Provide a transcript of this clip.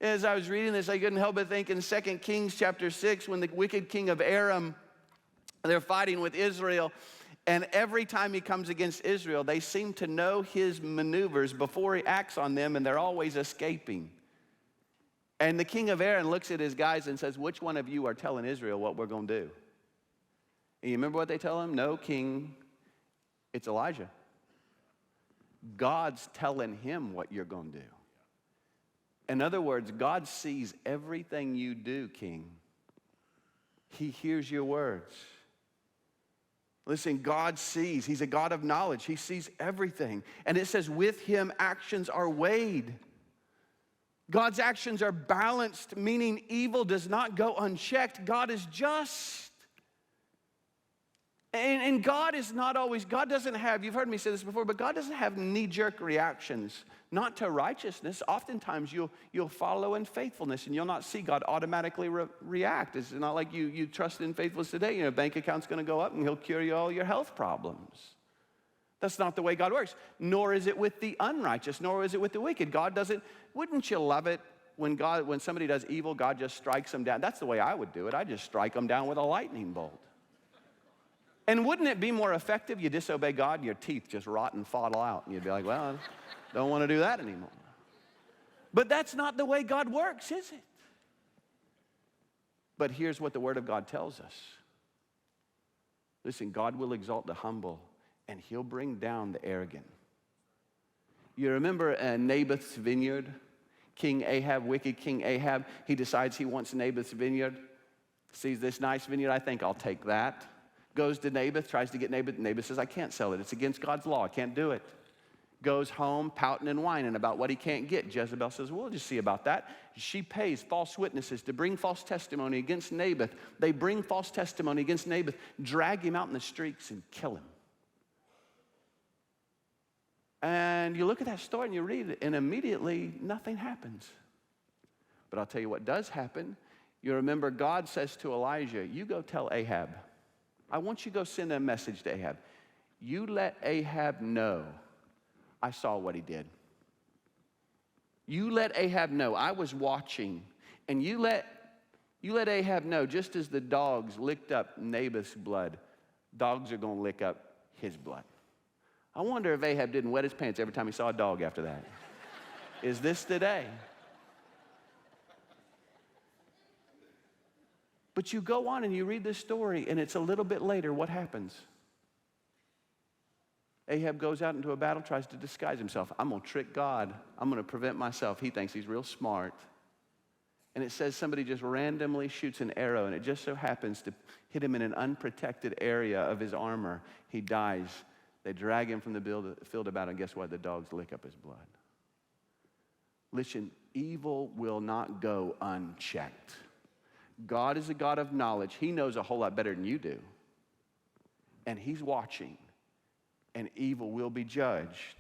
As I was reading this, I couldn't help but think in 2 Kings chapter 6, when the wicked king of Aram, they're fighting with Israel, and every time he comes against Israel, they seem to know his maneuvers before he acts on them, and they're always escaping. And the king of Aram looks at his guys and says, which one of you are telling Israel what we're going to do? And you remember what they tell him? No, king, it's Elijah. God's telling him what you're going to do. In other words, God sees everything you do, king. He hears your words. Listen, God sees. He's a God of knowledge. He sees everything. And it says, with him actions are weighed. God's actions are balanced, meaning evil does not go unchecked. God is just. And God is not always, God doesn't have, you've heard me say this before, but God doesn't have knee-jerk reactions, not to righteousness. Oftentimes you'll follow in faithfulness and you'll not see God automatically react. It's not like you trust in faithfulness today. You know, bank account's going to go up and he'll cure you all your health problems. That's not the way God works. Nor is it with the unrighteous, nor is it with the wicked. God doesn't, wouldn't you love it when somebody does evil, God just strikes them down? That's the way I would do it. I just strike them down with a lightning bolt. And wouldn't it be more effective? You disobey God and your teeth just rot and fall out. And you'd be like, well, I don't want to do that anymore. But that's not the way God works, is it? But here's what the Word of God tells us. Listen, God will exalt the humble and he'll bring down the arrogant. You remember Naboth's vineyard? King Ahab, wicked King Ahab, he decides he wants Naboth's vineyard. Sees this nice vineyard, I think I'll take that. Goes to Naboth, tries to get Naboth. Naboth says, I can't sell it. It's against God's law. I can't do it. Goes home pouting and whining about what he can't get. Jezebel says, we'll just see about that. She pays false witnesses to bring false testimony against Naboth. They bring false testimony against Naboth, drag him out in the streets and kill him. And you look at that story and you read it, and immediately nothing happens. But I'll tell you what does happen. You remember God says to Elijah, you go tell Ahab. I want you to go send a message to Ahab. You let Ahab know I saw what he did. You let Ahab know I was watching. And you let Ahab know, just as the dogs licked up Naboth's blood, dogs are going to lick up his blood. I wonder if Ahab didn't wet his pants every time he saw a dog after that. Is this today? But you go on and you read this story, and it's a little bit later. What happens? Ahab goes out into a battle, tries to disguise himself. I'm going to trick God. I'm going to prevent myself. He thinks he's real smart. And it says somebody just randomly shoots an arrow, and it just so happens to hit him in an unprotected area of his armor. He dies. They drag him from the field of battle, and guess what? The dogs lick up his blood. Listen, evil will not go unchecked. God is a God of knowledge. He knows a whole lot better than you do. And he's watching. And evil will be judged.